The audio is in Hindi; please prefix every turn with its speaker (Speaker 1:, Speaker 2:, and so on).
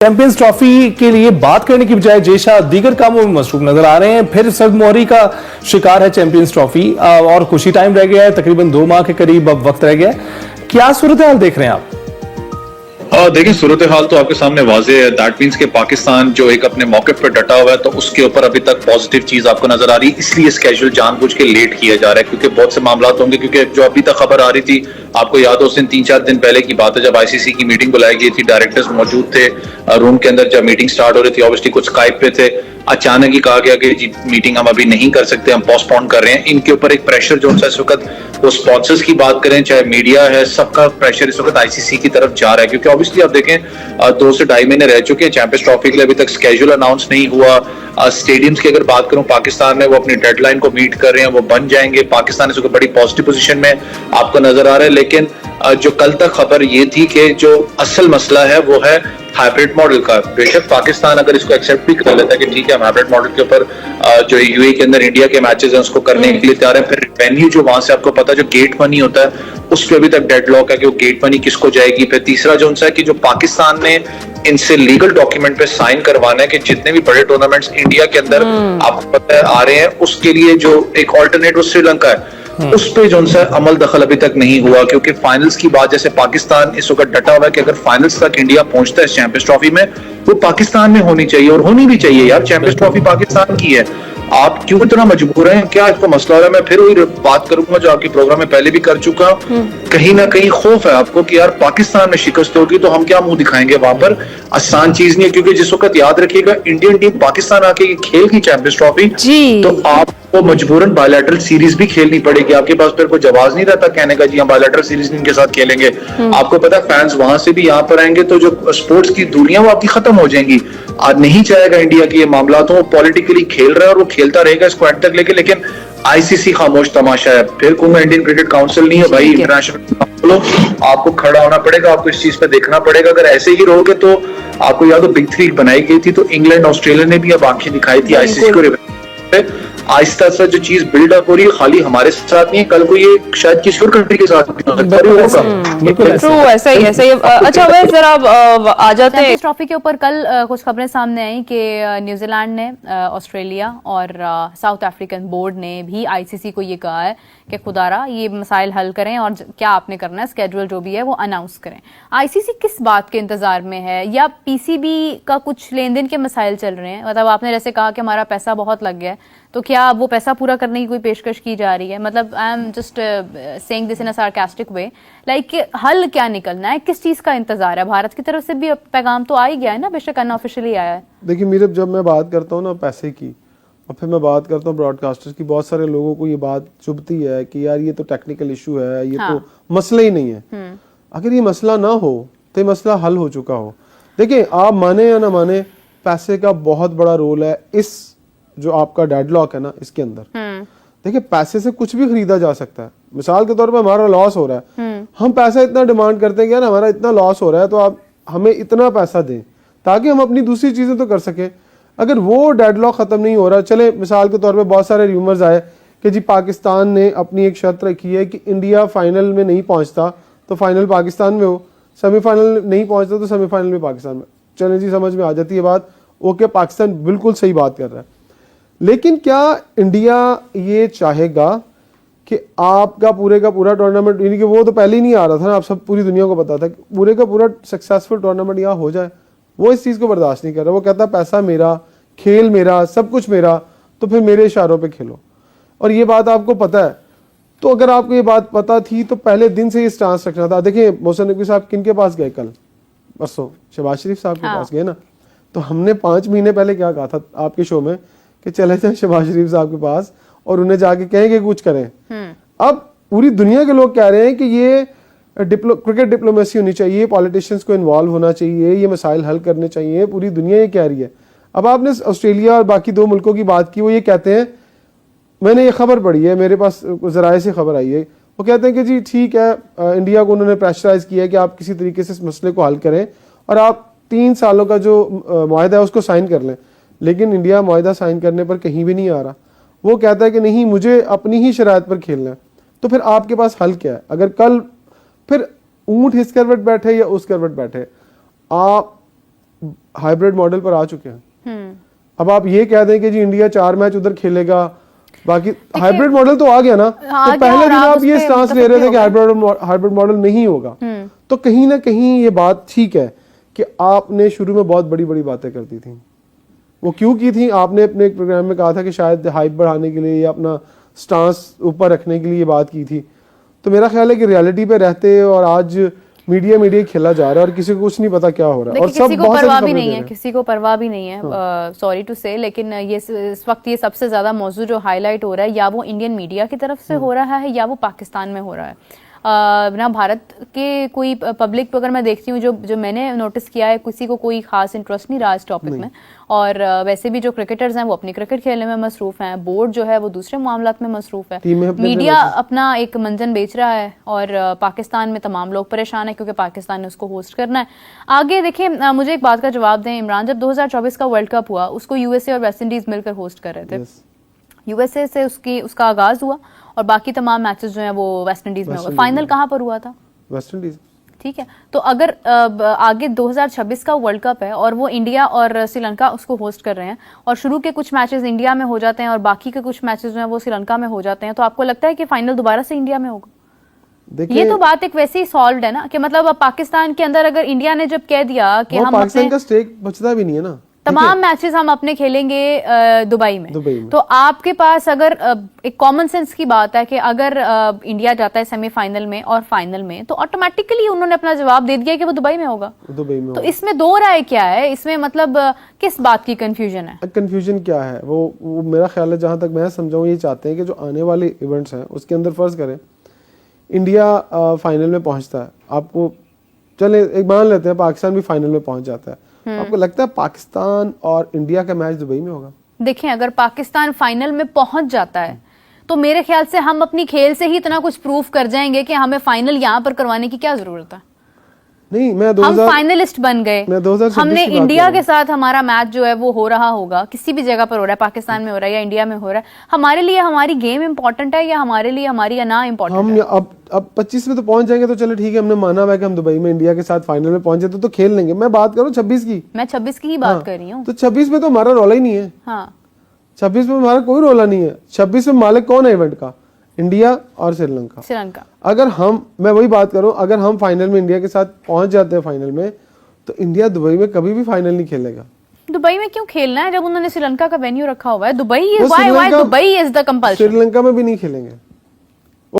Speaker 1: चैंपियंस ट्रॉफी के लिए बात करने की बजाय जेशा दीगर कामों में मसरूफ नजर आ रहे हैं। फिर सर्दमोहरी का शिकार है चैंपियंस ट्रॉफी और कुछ ही टाइम रह गया है, तकरीबन 2 माह के करीब अब वक्त रह गया है। क्या सूरत हाल देख रहे हैं आप?
Speaker 2: देखिए, सूरत हाल तो आपके सामने वाज़ेह है। दैट मीन्स कि पाकिस्तान जो एक अपने मौक़िफ़ पे डटा हुआ है, तो उसके ऊपर अभी तक पॉजिटिव चीज आपको नजर आ रही है। इसलिए स्केड्यूल जानबूझ के लेट किया जा रहा है, क्योंकि बहुत से मामला होंगे। क्योंकि जो अभी तक खबर आ रही थी, आपको याद हो, उस दिन 3-4 दिन पहले की बात है, जब आईसीसी की मीटिंग बुलाई गई थी, डायरेक्टर्स मौजूद थे रूम के अंदर। जब मीटिंग स्टार्ट हो रही थी, ऑब्वियसली कुछ स्काइप पे थे, अचानक ही कहा गया कि जी मीटिंग हम अभी नहीं कर सकते, हम पोस्टपोन कर रहे हैं। इनके ऊपर एक प्रेशर जो है इस वक्त, वो स्पॉन्सर्स की बात करें चाहे मीडिया है, सबका प्रेशर इस वक्त आईसीसी की तरफ जा रहा है। क्योंकि ऑब्वियसली आप देखें 2 से 2.5 महीने रह चुके हैं, चैंपियंस ट्रॉफी के लिए अभी तक स्केड्यूल अनाउंस नहीं हुआ। स्टेडियम्स की अगर बात करूं, पाकिस्तान में वो अपनी डेडलाइन को मीट कर रहे हैं, वो बन जाएंगे। पाकिस्तान इस वक्त बड़ी पॉजिटिव पोजीशन में आपको नजर आ रहा है। लेकिन जो कल तक खबर ये थी कि जो असल मसला है वो है हाइब्रिड मॉडल का। बेशक पाकिस्तान अगर इसको एक्सेप्ट भी कर लेता है कि ठीक है, हम हाइब्रिड मॉडल के ऊपर जो यूएई के अंदर इंडिया के मैचेस हैं उसको करने के लिए तैयार है, फिर वेन्यू जो वहां से आपको पता जो गेट मनी होता है उस पर अभी तक डेडलॉक है कि वो गेट मनी किसको जाएगी। फिर तीसरा जो है कि जो पाकिस्तान ने इनसे लीगल डॉक्यूमेंट पे साइन करवाना है कि जितने भी बड़े टूर्नामेंट्स इंडिया के अंदर आपको पता है आ रहे हैं, उसके लिए जो एक ऑल्टरनेट वो श्रीलंका है, उस पे जो है अमल दखल अभी तक नहीं हुआ। क्योंकि फाइनल्स की बात, जैसे पाकिस्तान इस वक्त डटा हुआ है कि अगर फाइनल्स तक इंडिया पहुंचता है चैंपियंस ट्रॉफी में, वो पाकिस्तान में होनी चाहिए और होनी भी चाहिए यार। चैंपियंस ट्रॉफी पाकिस्तान की है, आप क्यों इतना मजबूर हैं? क्या आपको मसला हो रहा है? मैं फिर वही बात करूंगा जो आपके प्रोग्राम में पहले भी कर चुका हूं। कहीं ना कहीं खौफ है आपको कि यार पाकिस्तान में शिकस्त होगी तो हम क्या मुंह दिखाएंगे वहां पर? आसान चीज नहीं है, क्योंकि जिस वक्त याद रखिएगा इंडियन टीम पाकिस्तान आके खेल की चैंपियंस ट्रॉफी, तो आपको मजबूरन बायलैटरल सीरीज भी खेलनी पड़ेगी। आपके पास फिर कोई जवाब नहीं रहता कहने का जी हम बायलैटरल सीरीज इनके साथ खेलेंगे। आपको पता है फैंस वहां से भी यहाँ पर आएंगे, तो जो स्पोर्ट्स की दुनिया वो आपकी खत्म हो जाएंगी। आज नहीं चाहेगा इंडिया की ये मामला, तो वो पॉलिटिकली खेल रहा है और वो खेलता रहेगा इसको एंड तक लेके। लेकिन आईसीसी खामोश तमाशा है। फिर कहूंगा इंडियन क्रिकेट काउंसिल नहीं है भाई, इंटरनेशनल आपको खड़ा होना पड़ेगा, आपको इस चीज पे देखना पड़ेगा। अगर ऐसे ही रहोगे तो आपको याद हो बिग 3 बनाई गई थी, तो इंग्लैंड ऑस्ट्रेलिया ने भी अब आंखें दिखाई थी आईसीसी को। आहिस्ता आहिस्ता जो चीज बिल्डअप हो रही है, खाली हमारे साथ नहीं है, कल को ये शायद किसी और कंट्री के साथ भी हो सकता है।
Speaker 3: ऐसा ही अच्छा, वह जरा आ जाते हैं ट्रॉफी के ऊपर। कल कुछ खबरें सामने आई कि न्यूजीलैंड ने, ऑस्ट्रेलिया और साउथ अफ्रीकन बोर्ड ने भी आईसीसी को ये कहा है कि खुदारा ये मसाइल हल करें और क्या आपने करना है, स्केड्यूल जो भी है वो अनाउंस करें। आईसीसी किस बात के इंतजार में है? या पीसीबी का कुछ लेन देन के मसाइल चल रहे हैं? मतलब आपने जैसे कहा कि हमारा पैसा बहुत लग गया है, तो क्या वो पैसा पूरा करने की कोई पेशकश की जा रही है? मतलब I am just saying this in a sarcastic way, like हल क्या निकलना है, किस चीज का इंतजार है? भारत की तरफ से भी पैगाम तो आ ही गया है ना, बेशक अनऑफिशियली आया है।
Speaker 4: देखिए मीरब, जब मैं बात करता हूँ ना पैसे की, और फिर मैं बात करता हूँ ब्रॉडकास्टर्स की, बहुत सारे लोगों को ये बात चुभती है कि यार ये तो टेक्निकल इशू है, ये तो मसला ही नहीं है। अगर ये मसला ना हो तो ये मसला हल हो चुका हो। देखिए, आप माने या ना माने, पैसे का बहुत बड़ा रोल है इस जो आपका डेडलॉक है ना इसके अंदर। देखिए, पैसे से कुछ भी खरीदा जा सकता है। मिसाल के तौर पे हमारा लॉस हो रहा है, हम पैसा इतना डिमांड करते हैं कि यार हमारा इतना लॉस हो रहा है तो आप हमें इतना पैसा दें ताकि हम अपनी दूसरी चीजें तो कर सकें। अगर वो डेडलॉक खत्म नहीं हो रहा, चले मिसाल के तौर पे बहुत सारे र्यूमर्स आए कि जी पाकिस्तान ने अपनी एक शर्त रखी है कि इंडिया फाइनल में नहीं पहुंचता तो फाइनल पाकिस्तान में हो, सेमीफाइनल नहीं पहुंचता तो सेमीफाइनल में पाकिस्तान में। चले जी, समझ में आ जाती है बात, ओके, पाकिस्तान बिल्कुल सही बात कर रहा है। लेकिन क्या इंडिया ये चाहेगा कि आपका पूरे का पूरा टूर्नामेंट, यानी कि वो तो पहले ही नहीं आ रहा था ना, आप सब पूरी दुनिया को पता था कि पूरे का पूरा सक्सेसफुल टूर्नामेंट यहाँ हो जाए? वो इस चीज़ को बर्दाश्त नहीं कर रहा। वो कहता पैसा मेरा, खेल मेरा, सब कुछ मेरा, तो फिर मेरे इशारों पे खेलो। और ये बात आपको पता है, तो अगर आपको ये बात पता थी तो पहले दिन से ये स्टांस रखना था। देखिए, मोहसिन नकवी साहब किन के पास गए कल परसों? शहबाज शरीफ साहब के पास गए ना। तो हमने 5 महीने पहले क्या कहा था आपके शो में कि चले जाए शहबाज शरीफ साहब के पास और उन्हें जाके कहें कि कुछ करें। अब पूरी दुनिया के लोग कह रहे हैं कि ये क्रिकेट डिप्लोमेसी होनी चाहिए, पॉलिटिशियंस को इन्वॉल्व होना चाहिए, ये मसाइल हल करने चाहिए, पूरी दुनिया ये कह रही है। अब आपने ऑस्ट्रेलिया और बाकी 2 मुल्कों की बात की, वो ये कहते हैं, मैंने ये खबर पढ़ी है, मेरे पास जराए से खबर आई है, वो कहते हैं कि जी ठीक है, इंडिया को उन्होंने प्रेशराइज किया है कि आप किसी तरीके से इस मसले को हल करें और आप 3 सालों का जो मुआहदा है उसको साइन कर लें। लेकिन इंडिया मुआहदा साइन करने पर कहीं भी नहीं आ रहा। वो कहता है कि नहीं, मुझे अपनी ही शराइत पर खेलना है। तो फिर आपके पास हल क्या है? अगर कल फिर ऊंट इस करवट बैठे या उस करवट बैठे, आप हाइब्रिड मॉडल पर आ चुके हैं। अब आप ये कह दें कि जी इंडिया 4 मैच उधर खेलेगा, बाकी हाइब्रिड मॉडल तो आ गया ना। तो पहले दिन आप ये स्टांस ले रहे थे कि हाइब्रिड मॉडल नहीं होगा, तो कहीं ना कहीं ये बात ठीक है कि आपने शुरू में बहुत बड़ी बड़ी बातें कर दी थी। वो क्यों की थी? आपने अपने एक प्रोग्राम में कहा था कि शायद हाइप बढ़ाने के लिए या अपना स्टांस ऊपर रखने के लिए ये बात की थी। तो मेरा ख्याल है कि रियलिटी पे रहते और आज मीडिया खेला जा रहा है और किसी को कुछ नहीं पता क्या हो रहा है, और सब
Speaker 3: किसी को परवाह भी नहीं है, किसी को परवाह भी नहीं है, सॉरी टू से। लेकिन ये इस वक्त ये सबसे ज्यादा मौजू जो हाईलाइट हो रहा है, या वो इंडियन मीडिया की तरफ से हो रहा है या वो पाकिस्तान में हो रहा है। ना भारत के कोई पब्लिक अगर मैं देखती हूँ, जो मैंने नोटिस किया है, किसी को कोई खास इंटरेस्ट नहीं रहा इस टॉपिक में। और वैसे भी जो क्रिकेटर्स हैं वो अपनी क्रिकेट खेलने में मसरूफ हैं, बोर्ड जो है वो दूसरे मामलात में मसरूफ है, मीडिया अपना एक मंजन बेच रहा है, और पाकिस्तान में तमाम लोग परेशान है क्योंकि पाकिस्तान ने उसको होस्ट करना है। आगे देखिए, मुझे एक बात का जवाब दें इमरान, जब 2024 का वर्ल्ड कप हुआ उसको यूएसए और वेस्ट इंडीज मिलकर होस्ट कर रहे थे। यूएसए से उसका आगाज हुआ और बाकी तमाम मैचेस जो हैं वो वेस्ट इंडीज में हुए। फाइनल कहाँ पर हुआ था? West Indies. ठीक है, तो अगर आगे 2026 का वर्ल्ड कप है और वो इंडिया और श्रीलंका उसको होस्ट कर रहे हैं, और शुरू के कुछ मैचेस इंडिया में हो जाते हैं और बाकी के कुछ मैचेस जो हैं वो श्रीलंका में हो जाते हैं, तो आपको लगता है कि फाइनल दोबारा से इंडिया में होगा? ये तो बात एक वैसे ही सॉल्व्ड है ना, कि मतलब अब पाकिस्तान के अंदर अगर इंडिया ने जब कह दिया कि हम
Speaker 4: पाकिस्तान का स्टेक बचता भी नहीं है ना,
Speaker 3: तमाम मैचेस हम अपने खेलेंगे दुबई में, तो आपके पास अगर एक कॉमन सेंस की बात है कि अगर इंडिया जाता है सेमीफाइनल में और फाइनल में, तो ऑटोमेटिकली उन्होंने अपना जवाब दे दिया कि वो दुबई में होगा। तो इसमें दो राय क्या है? इसमें मतलब किस बात की कंफ्यूजन है?
Speaker 4: कंफ्यूजन क्या है, वो मेरा ख्याल है, जहां तक मैं समझाऊं, ये चाहते हैं कि जो आने वाले इवेंट्स हैं उसके अंदर फर्ज करें इंडिया फाइनल में पहुंचता है, आपको चले एक मान लेते हैं पाकिस्तान भी फाइनल में पहुंच जाता है, आपको लगता है पाकिस्तान और इंडिया का मैच दुबई में होगा?
Speaker 3: देखें, अगर पाकिस्तान फाइनल में पहुंच जाता है तो मेरे ख्याल से हम अपनी खेल से ही इतना कुछ प्रूफ कर जाएंगे कि हमें फाइनल यहाँ पर करवाने की क्या जरूरत है।
Speaker 4: नहीं,
Speaker 3: हम फाइनलिस्ट बन गए, हमने इंडिया के साथ हमारा मैच जो है वो हो रहा होगा, किसी भी जगह पर हो रहा है, पाकिस्तान में हो रहा है या इंडिया में हो रहा है, हमारे लिए हमारी गेम इंपॉर्टेंट है या हमारे लिए हमारी अना इंपॉर्टेंट है?
Speaker 4: हम अब 25 में तो पहुंच जाएंगे, तो चलो ठीक है, हमने माना हुआ कि हम दुबई में इंडिया के साथ फाइनल में पहुंचे तो खेल लेंगे। मैं बात करूं 26 की,
Speaker 3: मैं 26 की ही बात कर रही हूँ।
Speaker 4: तो 26 में तो हमारा रोला ही नहीं है।
Speaker 3: हाँ,
Speaker 4: 26 में हमारा कोई रोला नहीं है। 26 में मालिक कौन है इवेंट का? इंडिया और श्रीलंका। अगर मैं वही बात करूं, अगर हम फाइनल में इंडिया के साथ पहुंच जाते हैं फाइनल में, तो इंडिया दुबई में कभी भी फाइनल नहीं खेलेगा।
Speaker 3: दुबई में क्यों खेलना है जब उन्होंने श्रीलंका का वेन्यू रखा हुआ है? Dubai is the compulsion.
Speaker 4: Sri Lanka में भी नहीं खेलेंगे।